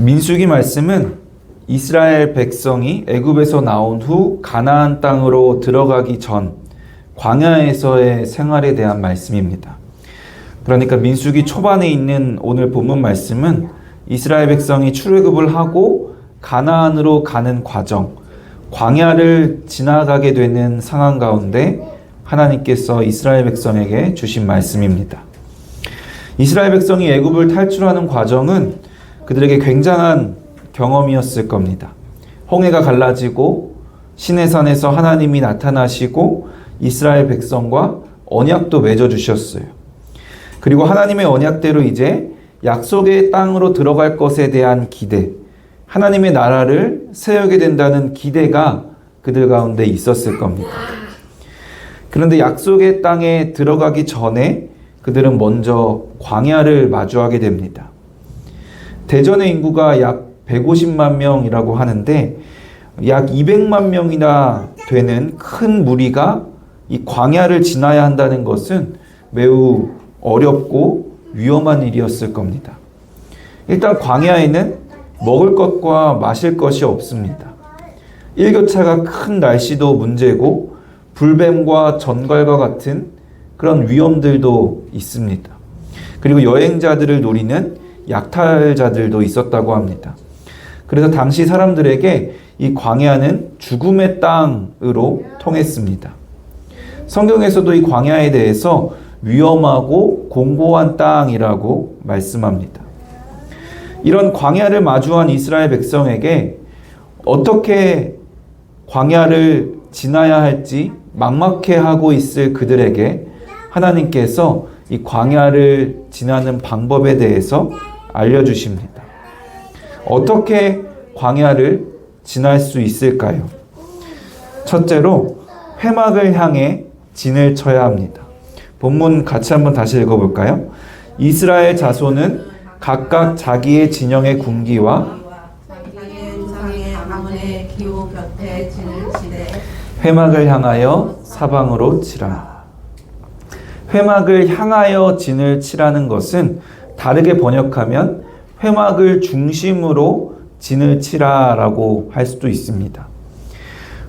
민수기 말씀은 이스라엘 백성이 애굽에서 나온 후 가나안 땅으로 들어가기 전 광야에서의 생활에 대한 말씀입니다. 그러니까 민수기 초반에 있는 오늘 본문 말씀은 이스라엘 백성이 출애굽을 하고 가나안으로 가는 과정, 광야를 지나가게 되는 상황 가운데 하나님께서 이스라엘 백성에게 주신 말씀입니다. 이스라엘 백성이 애굽을 탈출하는 과정은 그들에게 굉장한 경험이었을 겁니다. 홍해가 갈라지고 시내산에서 하나님이 나타나시고 이스라엘 백성과 언약도 맺어주셨어요. 그리고 하나님의 언약대로 이제 약속의 땅으로 들어갈 것에 대한 기대, 하나님의 나라를 세우게 된다는 기대가 그들 가운데 있었을 겁니다. 그런데 약속의 땅에 들어가기 전에 그들은 먼저 광야를 마주하게 됩니다. 대전의 인구가 약 150만 명이라고 하는데 약 200만 명이나 되는 큰 무리가 이 광야를 지나야 한다는 것은 매우 어렵고 위험한 일이었을 겁니다. 일단 광야에는 먹을 것과 마실 것이 없습니다. 일교차가 큰 날씨도 문제고 불뱀과 전갈과 같은 그런 위험들도 있습니다. 그리고 여행자들을 노리는 약탈자들도 있었다고 합니다. 그래서 당시 사람들에게 이 광야는 죽음의 땅으로 통했습니다. 성경에서도 이 광야에 대해서 위험하고 공고한 땅이라고 말씀합니다. 이런 광야를 마주한 이스라엘 백성에게 어떻게 광야를 지나야 할지 막막해하고 있을 그들에게 하나님께서 이 광야를 지나는 방법에 대해서 알려주십니다. 어떻게 광야를 지날 수 있을까요? 첫째로 회막을 향해 진을 쳐야 합니다. 본문 같이 한번 다시 읽어볼까요? 이스라엘 자손은 각각 자기의 진영의 군기와 회막을 향하여 사방으로 치라. 회막을 향하여 진을 치라는 것은 다르게 번역하면 회막을 중심으로 진을 치라라고 할 수도 있습니다.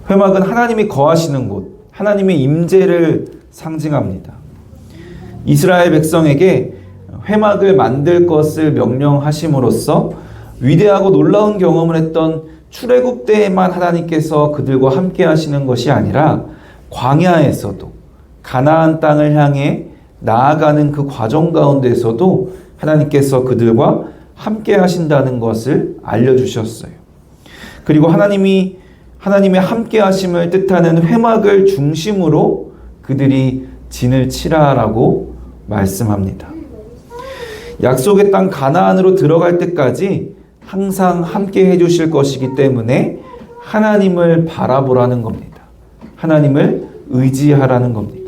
회막은 하나님이 거하시는 곳, 하나님의 임재를 상징합니다. 이스라엘 백성에게 회막을 만들 것을 명령하심으로써 위대하고 놀라운 경험을 했던 출애굽 때에만 하나님께서 그들과 함께 하시는 것이 아니라 광야에서도 가나안 땅을 향해 나아가는 그 과정 가운데서도 하나님께서 그들과 함께 하신다는 것을 알려주셨어요. 그리고 하나님의 함께 하심을 뜻하는 회막을 중심으로 그들이 진을 치라라고 말씀합니다. 약속의 땅 가나안으로 들어갈 때까지 항상 함께 해주실 것이기 때문에 하나님을 바라보라는 겁니다. 하나님을 의지하라는 겁니다.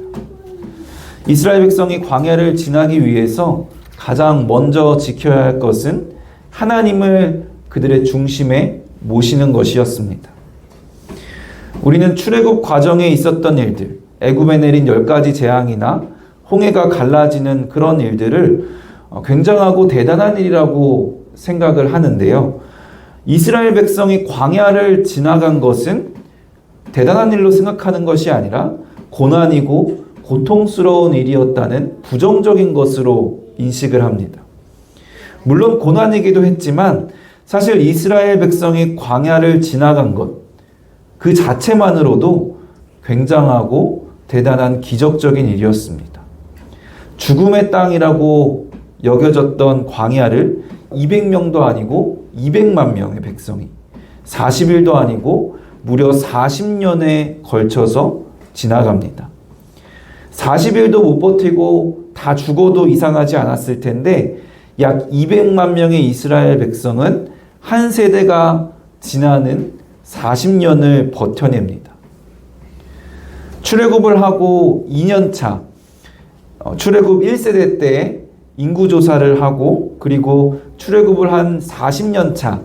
이스라엘 백성이 광야를 지나기 위해서 가장 먼저 지켜야 할 것은 하나님을 그들의 중심에 모시는 것이었습니다. 우리는 출애굽 과정에 있었던 일들, 애굽에 내린 10가지 재앙이나 홍해가 갈라지는 그런 일들을 굉장하고 대단한 일이라고 생각을 하는데요. 이스라엘 백성이 광야를 지나간 것은 대단한 일로 생각하는 것이 아니라 고난이고 고통스러운 일이었다는 부정적인 것으로 인식을 합니다. 물론 고난이기도 했지만 사실 이스라엘 백성이 광야를 지나간 것, 그 자체만으로도 굉장하고 대단한 기적적인 일이었습니다. 죽음의 땅이라고 여겨졌던 광야를 200명도 아니고 200만 명의 백성이 40일도 아니고 무려 40년에 걸쳐서 지나갑니다. 40일도 못 버티고 다 죽어도 이상하지 않았을 텐데 약 200만 명의 이스라엘 백성은 한 세대가 지나는 40년을 버텨냅니다. 출애굽을 하고 2년 차, 출애굽 1세대 때 인구조사를 하고 그리고 출애굽을 한 40년 차,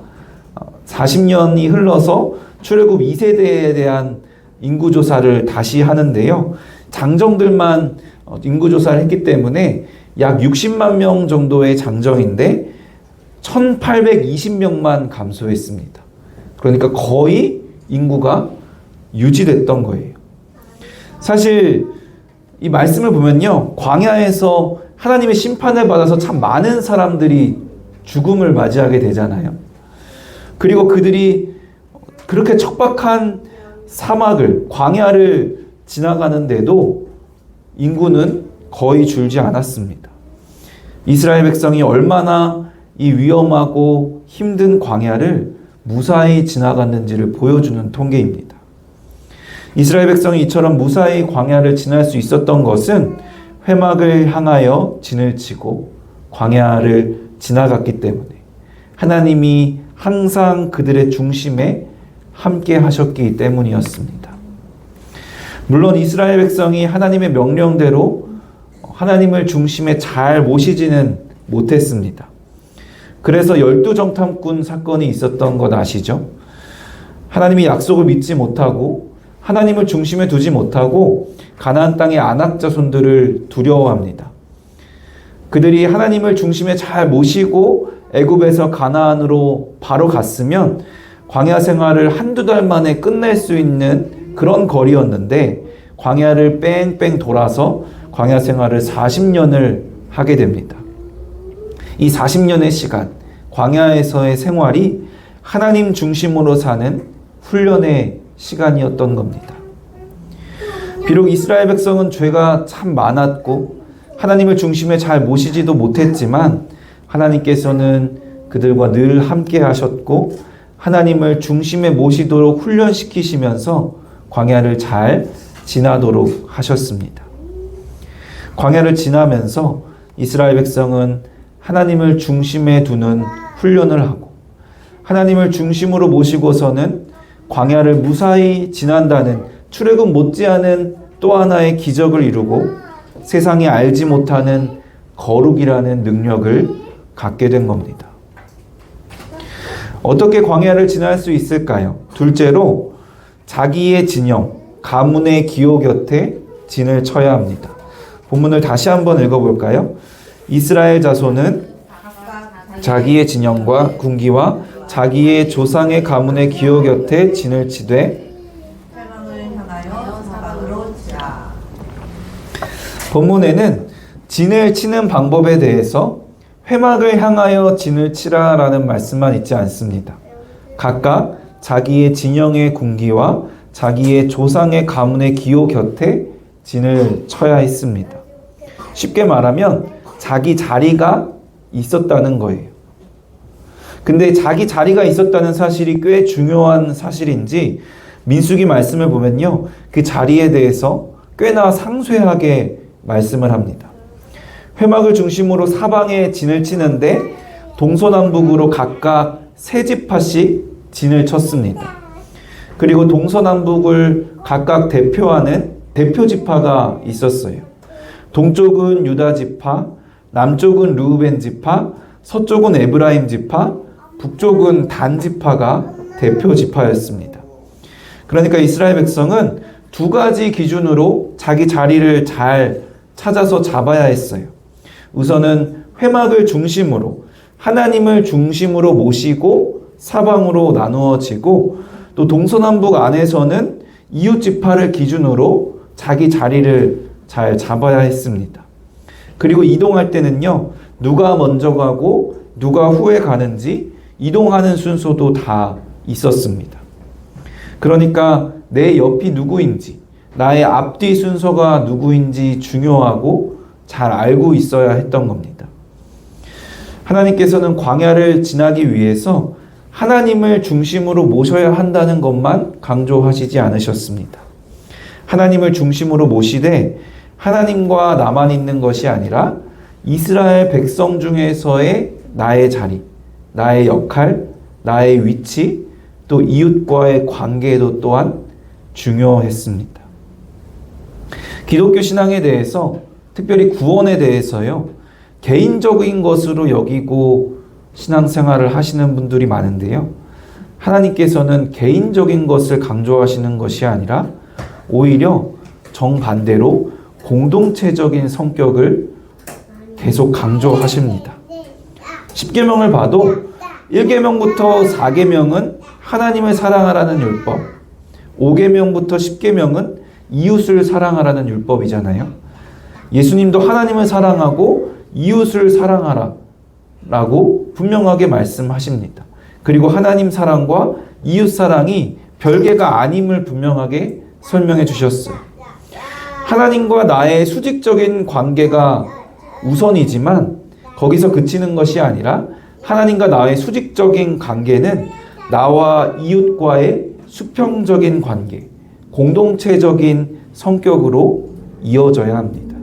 40년이 흘러서 출애굽 2세대에 대한 인구조사를 다시 하는데요. 장정들만 인구조사를 했기 때문에 약 60만 명 정도의 장정인데 1820명만 감소했습니다. 그러니까 거의 인구가 유지됐던 거예요. 사실 이 말씀을 보면요, 광야에서 하나님의 심판을 받아서 참 많은 사람들이 죽음을 맞이하게 되잖아요. 그리고 그들이 그렇게 척박한 사막을, 광야를 지나가는데도 인구는 거의 줄지 않았습니다. 이스라엘 백성이 얼마나 이 위험하고 힘든 광야를 무사히 지나갔는지를 보여주는 통계입니다. 이스라엘 백성이 이처럼 무사히 광야를 지날 수 있었던 것은 회막을 향하여 진을 치고 광야를 지나갔기 때문에 하나님이 항상 그들의 중심에 함께 하셨기 때문이었습니다. 물론 이스라엘 백성이 하나님의 명령대로 하나님을 중심에 잘 모시지는 못했습니다. 그래서 12정탐꾼 사건이 있었던 것 아시죠? 하나님이 약속을 믿지 못하고 하나님을 중심에 두지 못하고 가나안 땅의 아낙 자손들을 두려워합니다. 그들이 하나님을 중심에 잘 모시고 애굽에서 가나안으로 바로 갔으면 광야 생활을 한두 달 만에 끝낼 수 있는 그런 거리였는데 광야를 뺑뺑 돌아서 광야 생활을 40년을 하게 됩니다. 이 40년의 시간, 광야에서의 생활이 하나님 중심으로 사는 훈련의 시간이었던 겁니다. 비록 이스라엘 백성은 죄가 참 많았고 하나님을 중심에 잘 모시지도 못했지만 하나님께서는 그들과 늘 함께 하셨고 하나님을 중심에 모시도록 훈련시키시면서 광야를 잘 지나도록 하셨습니다. 광야를 지나면서 이스라엘 백성은 하나님을 중심에 두는 훈련을 하고 하나님을 중심으로 모시고서는 광야를 무사히 지난다는 출애굽 못지않은 또 하나의 기적을 이루고 세상이 알지 못하는 거룩이라는 능력을 갖게 된 겁니다. 어떻게 광야를 지날 수 있을까요? 둘째로 자기의 진영, 가문의 기호 곁에 진을 쳐야 합니다. 본문을 다시 한번 읽어볼까요? 이스라엘 자손은 자기의 진영과 군기와 자기의 조상의 가문의 기호 곁에 진을 치되 본문에는 진을 치는 방법에 대해서 회막을 향하여 진을 치라라는 말씀만 있지 않습니다. 각각 자기의 진영의 군기와 자기의 조상의 가문의 기호 곁에 진을 쳐야 했습니다. 쉽게 말하면 자기 자리가 있었다는 거예요. 근데 자기 자리가 있었다는 사실이 꽤 중요한 사실인지 민수기 말씀을 보면요, 그 자리에 대해서 꽤나 상세하게 말씀을 합니다. 회막을 중심으로 사방에 진을 치는데 동서남북으로 각각 세 지파씩 진을 쳤습니다. 그리고 동서남북을 각각 대표하는 대표 지파가 있었어요. 동쪽은 유다 지파, 남쪽은 르우벤 지파, 서쪽은 에브라임 지파, 북쪽은 단 지파가 대표 지파였습니다. 그러니까 이스라엘 백성은 두 가지 기준으로 자기 자리를 잘 찾아서 잡아야 했어요. 우선은 회막을 중심으로 하나님을 중심으로 모시고 사방으로 나누어지고 또 동서남북 안에서는 이웃 지파를 기준으로 자기 자리를 잘 잡아야 했습니다. 그리고 이동할 때는요, 누가 먼저 가고 누가 후에 가는지 이동하는 순서도 다 있었습니다. 그러니까 내 옆이 누구인지, 나의 앞뒤 순서가 누구인지 중요하고 잘 알고 있어야 했던 겁니다. 하나님께서는 광야를 지나기 위해서 하나님을 중심으로 모셔야 한다는 것만 강조하시지 않으셨습니다. 하나님을 중심으로 모시되 하나님과 나만 있는 것이 아니라 이스라엘 백성 중에서의 나의 자리, 나의 역할, 나의 위치, 또 이웃과의 관계도 또한 중요했습니다. 기독교 신앙에 대해서, 특별히 구원에 대해서요, 개인적인 것으로 여기고 신앙생활을 하시는 분들이 많은데요, 하나님께서는 개인적인 것을 강조하시는 것이 아니라 오히려 정반대로 공동체적인 성격을 계속 강조하십니다. 십계명을 봐도 1계명부터 4계명은 하나님을 사랑하라는 율법, 5계명부터 10계명은 이웃을 사랑하라는 율법이잖아요. 예수님도 하나님을 사랑하고 이웃을 사랑하라 라고 분명하게 말씀하십니다. 그리고 하나님 사랑과 이웃 사랑이 별개가 아님을 분명하게 설명해 주셨어요. 하나님과 나의 수직적인 관계가 우선이지만 거기서 그치는 것이 아니라 하나님과 나의 수직적인 관계는 나와 이웃과의 수평적인 관계, 공동체적인 성격으로 이어져야 합니다.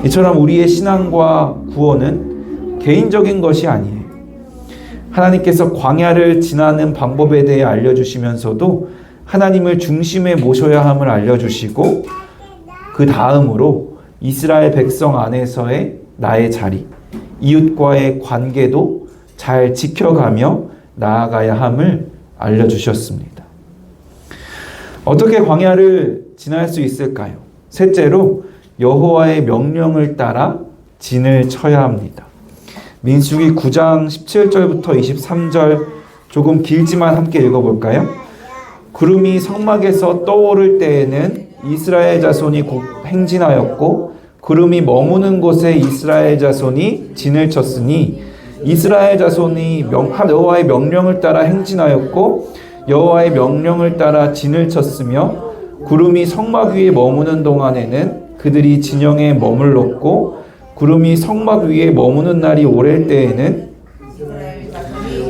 이처럼 우리의 신앙과 구원은 개인적인 것이 아니에요. 하나님께서 광야를 지나는 방법에 대해 알려주시면서도 하나님을 중심에 모셔야 함을 알려주시고 그 다음으로 이스라엘 백성 안에서의 나의 자리, 이웃과의 관계도 잘 지켜가며 나아가야 함을 알려주셨습니다. 어떻게 광야를 지날 수 있을까요? 셋째로 여호와의 명령을 따라 진을 쳐야 합니다. 민수기 9장 17절부터 23절 조금 길지만 함께 읽어볼까요? 구름이 성막에서 떠오를 때에는 이스라엘 자손이 곧 행진하였고 구름이 머무는 곳에 이스라엘 자손이 진을 쳤으니 이스라엘 자손이 여호와의 명령을 따라 행진하였고 여호와의 명령을 따라 진을 쳤으며 구름이 성막 위에 머무는 동안에는 그들이 진영에 머물렀고 구름이 성막 위에 머무는 날이 오랠 때에는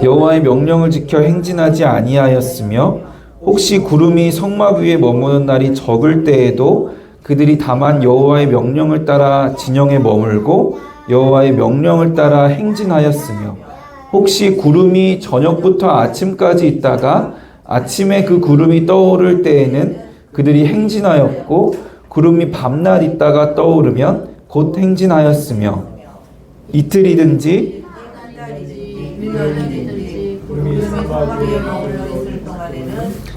여호와의 명령을 지켜 행진하지 아니하였으며 혹시 구름이 성막 위에 머무는 날이 적을 때에도 그들이 다만 여호와의 명령을 따라 진영에 머물고 여호와의 명령을 따라 행진하였으며 혹시 구름이 저녁부터 아침까지 있다가 아침에 그 구름이 떠오를 때에는 그들이 행진하였고 구름이 밤낮 있다가 떠오르면 곧 행진하였으며 이틀이든지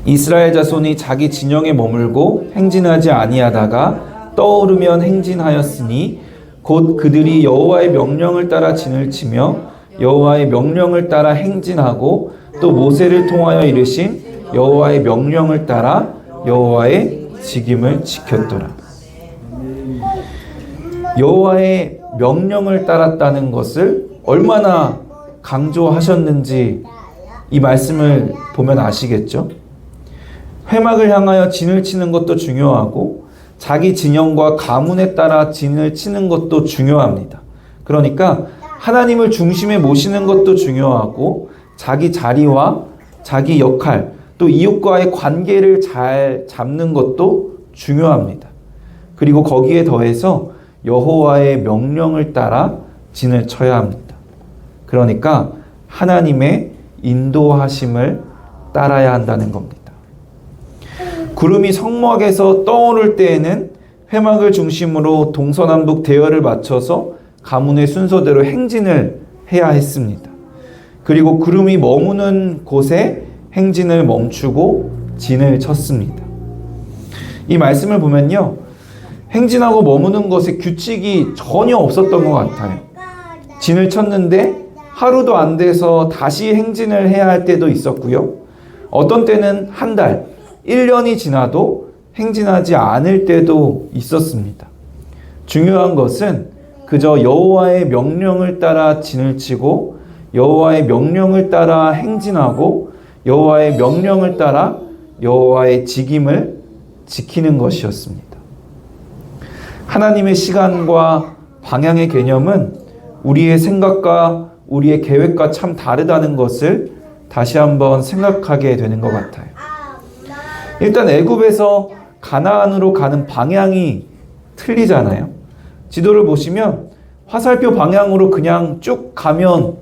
이스라엘 자손이 자기 진영에 머물고 행진하지 아니하다가 떠오르면 행진하였으니 곧 그들이 여호와의 명령을 따라 진을 치며 여호와의 명령을 따라 행진하고 또 모세를 통하여 이르신 여호와의 명령을 따라 여호와의 직임을 지켰더라. 여호와의 명령을 따랐다는 것을 얼마나 강조하셨는지 이 말씀을 보면 아시겠죠? 회막을 향하여 진을 치는 것도 중요하고 자기 진영과 가문에 따라 진을 치는 것도 중요합니다. 그러니까 하나님을 중심에 모시는 것도 중요하고 자기 자리와 자기 역할 또 이웃과의 관계를 잘 잡는 것도 중요합니다. 그리고 거기에 더해서 여호와의 명령을 따라 진을 쳐야 합니다. 그러니까 하나님의 인도하심을 따라야 한다는 겁니다. 구름이 성막에서 떠오를 때에는 회막을 중심으로 동서남북 대열을 맞춰서 가문의 순서대로 행진을 해야 했습니다. 그리고 구름이 머무는 곳에 행진을 멈추고 진을 쳤습니다. 이 말씀을 보면요, 행진하고 머무는 것에 규칙이 전혀 없었던 것 같아요. 진을 쳤는데 하루도 안 돼서 다시 행진을 해야 할 때도 있었고요. 어떤 때는 한 달, 1년이 지나도 행진하지 않을 때도 있었습니다. 중요한 것은 그저 여호와의 명령을 따라 진을 치고 여호와의 명령을 따라 행진하고 여호와의 명령을 따라 여호와의 직임을 지키는 것이었습니다. 하나님의 시간과 방향의 개념은 우리의 생각과 우리의 계획과 참 다르다는 것을 다시 한번 생각하게 되는 것 같아요. 일단 애굽에서 가나안으로 가는 방향이 틀리잖아요. 지도를 보시면 화살표 방향으로 그냥 쭉 가면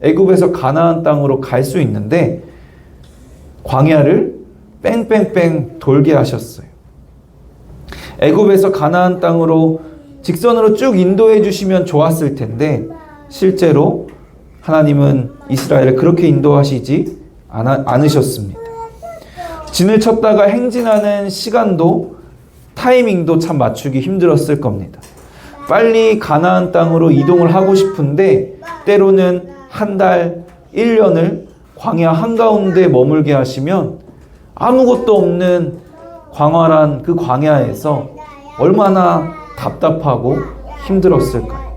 애굽에서 가나안 땅으로 갈 수 있는데 광야를 뺑뺑뺑 돌게 하셨어요. 애굽에서 가나안 땅으로 직선으로 쭉 인도해 주시면 좋았을 텐데 실제로 하나님은 이스라엘을 그렇게 인도하시지 않으셨습니다. 진을 쳤다가 행진하는 시간도 타이밍도 참 맞추기 힘들었을 겁니다. 빨리 가나안 땅으로 이동을 하고 싶은데 때로는 한 달, 1년을 광야 한가운데 머물게 하시면 아무것도 없는 광활한 그 광야에서 얼마나 답답하고 힘들었을까요?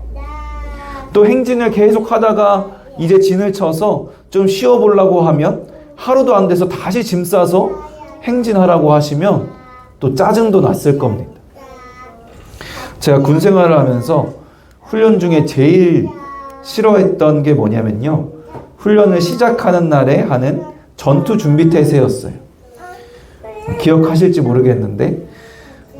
또 행진을 계속 하다가 이제 진을 쳐서 좀 쉬어보려고 하면 하루도 안 돼서 다시 짐 싸서 행진하라고 하시면 또 짜증도 났을 겁니다. 제가 군 생활을 하면서 훈련 중에 제일 싫어했던 게 뭐냐면요, 훈련을 시작하는 날에 하는 전투 준비 태세였어요. 기억하실지 모르겠는데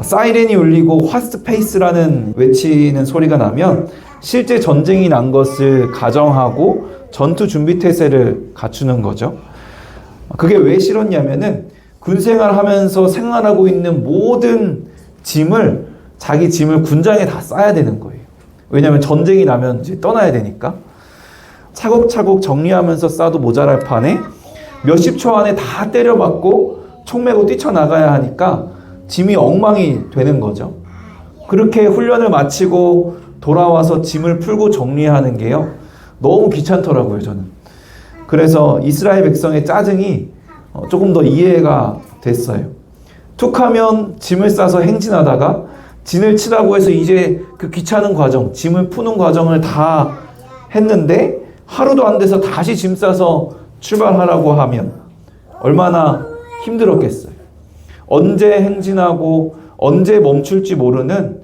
사이렌이 울리고 화스트페이스라는 외치는 소리가 나면 실제 전쟁이 난 것을 가정하고 전투 준비 태세를 갖추는 거죠. 그게 왜 싫었냐면은 군생활 하면서 생활하고 있는 모든 짐을, 자기 짐을 군장에 다 싸야 되는 거예요. 왜냐하면 전쟁이 나면 이제 떠나야 되니까. 차곡차곡 정리하면서 싸도 모자랄 판에 몇십 초 안에 다 때려맞고 총 메고 뛰쳐나가야 하니까 짐이 엉망이 되는 거죠. 그렇게 훈련을 마치고 돌아와서 짐을 풀고 정리하는 게요, 너무 귀찮더라고요, 저는. 그래서 이스라엘 백성의 짜증이 조금 더 이해가 됐어요. 툭 하면 짐을 싸서 행진하다가 진을 치라고 해서 이제 그 귀찮은 과정, 짐을 푸는 과정을 다 했는데 하루도 안 돼서 다시 짐 싸서 출발하라고 하면 얼마나 힘들었겠어요. 언제 행진하고 언제 멈출지 모르는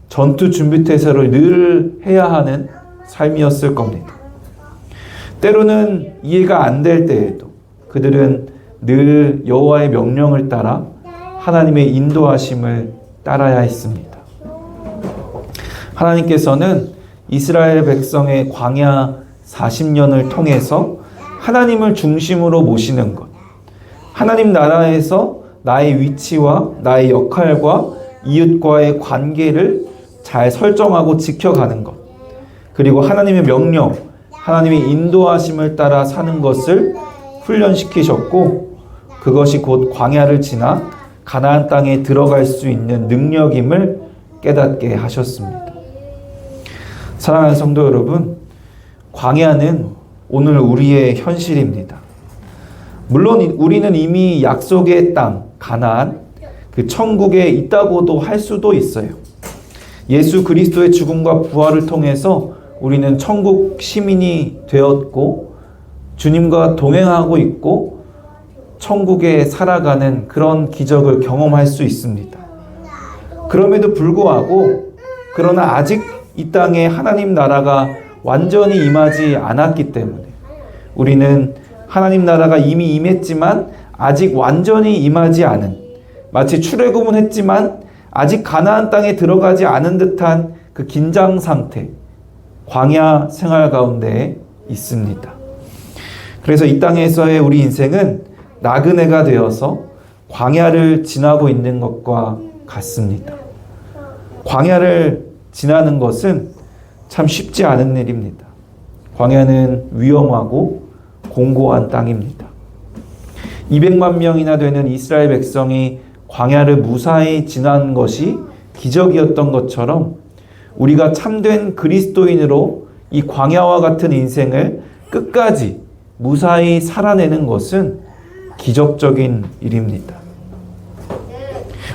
전투 준비 태세를 늘 해야 하는 삶이었을 겁니다. 때로는 이해가 안 될 때에도 그들은 늘 여호와의 명령을 따라 하나님의 인도하심을 따라야 했습니다. 하나님께서는 이스라엘 백성의 광야 40년을 통해서 하나님을 중심으로 모시는 것, 하나님 나라에서 나의 위치와 나의 역할과 이웃과의 관계를 잘 설정하고 지켜가는 것, 그리고 하나님의 명령, 하나님의 인도하심을 따라 사는 것을 훈련시키셨고, 그것이 곧 광야를 지나 가나안 땅에 들어갈 수 있는 능력임을 깨닫게 하셨습니다. 사랑하는 성도 여러분, 광야는 오늘 우리의 현실입니다. 물론 우리는 이미 약속의 땅, 가나안, 그 천국에 있다고도 할 수도 있어요. 예수 그리스도의 죽음과 부활을 통해서 우리는 천국 시민이 되었고 주님과 동행하고 있고 천국에 살아가는 그런 기적을 경험할 수 있습니다. 그럼에도 불구하고 그러나 아직 이 땅에 하나님 나라가 완전히 임하지 않았기 때문에 우리는 하나님 나라가 이미 임했지만 아직 완전히 임하지 않은, 마치 출애굽은 했지만 아직 가나안 땅에 들어가지 않은 듯한 그 긴장 상태, 광야 생활 가운데 있습니다. 그래서 이 땅에서의 우리 인생은 나그네가 되어서 광야를 지나고 있는 것과 같습니다. 광야를 지나는 것은 참 쉽지 않은 일입니다. 광야는 위험하고 공고한 땅입니다. 200만 명이나 되는 이스라엘 백성이 광야를 무사히 지난 것이 기적이었던 것처럼 우리가 참된 그리스도인으로 이 광야와 같은 인생을 끝까지 무사히 살아내는 것은 기적적인 일입니다.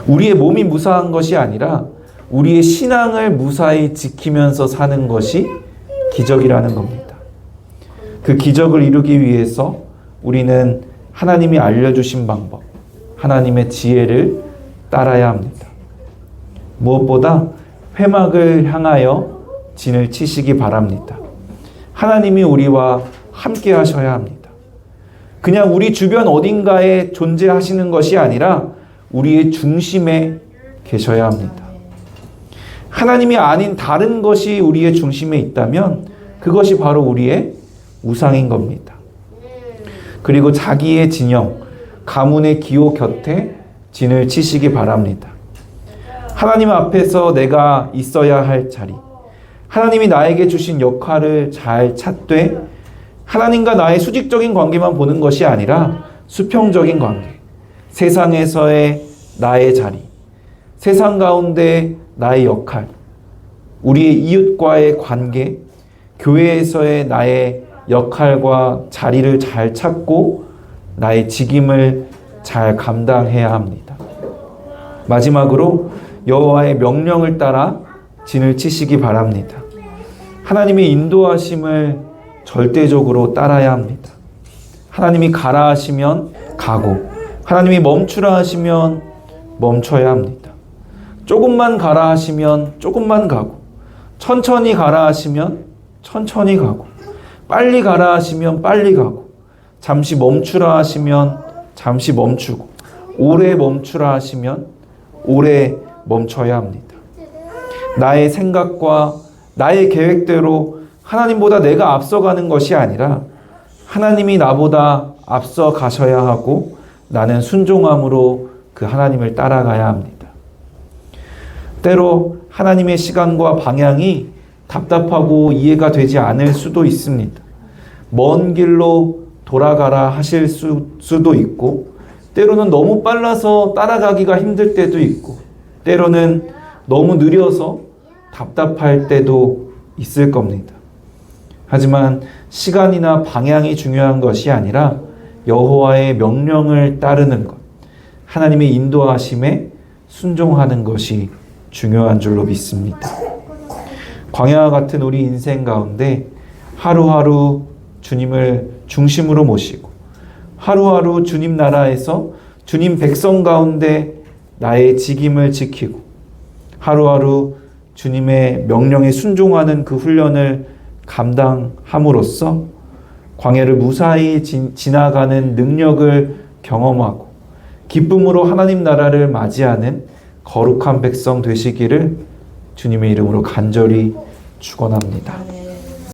우리의 몸이 무사한 것이 아니라 우리의 신앙을 무사히 지키면서 사는 것이 기적이라는 겁니다. 그 기적을 이루기 위해서 우리는 하나님이 알려주신 방법, 하나님의 지혜를 따라야 합니다. 무엇보다 회막을 향하여 진을 치시기 바랍니다. 하나님이 우리와 함께 하셔야 합니다. 그냥 우리 주변 어딘가에 존재하시는 것이 아니라 우리의 중심에 계셔야 합니다. 하나님이 아닌 다른 것이 우리의 중심에 있다면 그것이 바로 우리의 우상인 겁니다. 그리고 자기의 진영, 가문의 기호 곁에 진을 치시기 바랍니다. 하나님 앞에서 내가 있어야 할 자리, 하나님이 나에게 주신 역할을 잘 찾되 하나님과 나의 수직적인 관계만 보는 것이 아니라 수평적인 관계, 세상에서의 나의 자리, 세상 가운데 나의 역할, 우리의 이웃과의 관계, 교회에서의 나의 역할과 자리를 잘 찾고 나의 직임을 잘 감당해야 합니다. 마지막으로 여호와의 명령을 따라 진을 치시기 바랍니다. 하나님의 인도하심을 절대적으로 따라야 합니다. 하나님이 가라 하시면 가고, 하나님이 멈추라 하시면 멈춰야 합니다. 조금만 가라 하시면 조금만 가고, 천천히 가라 하시면 천천히 가고, 빨리 가라 하시면 빨리 가고, 잠시 멈추라 하시면 잠시 멈추고, 오래 멈추라 하시면 오래 멈춰야 합니다. 나의 생각과 나의 계획대로 하나님보다 내가 앞서가는 것이 아니라 하나님이 나보다 앞서 가셔야 하고 나는 순종함으로 그 하나님을 따라가야 합니다. 때로 하나님의 시간과 방향이 답답하고 이해가 되지 않을 수도 있습니다. 먼 길로 돌아가라 하실 수도 있고, 때로는 너무 빨라서 따라가기가 힘들 때도 있고, 때로는 너무 느려서 답답할 때도 있을 겁니다. 하지만 시간이나 방향이 중요한 것이 아니라 여호와의 명령을 따르는 것, 하나님의 인도하심에 순종하는 것이 중요한 줄로 믿습니다. 광야와 같은 우리 인생 가운데 하루하루 주님을 중심으로 모시고, 하루하루 주님 나라에서 주님 백성 가운데 나의 직임을 지키고, 하루하루 주님의 명령에 순종하는 그 훈련을 감당함으로써 광야를 무사히 지나가는 능력을 경험하고 기쁨으로 하나님 나라를 맞이하는 거룩한 백성 되시기를 주님의 이름으로 간절히 축원합니다.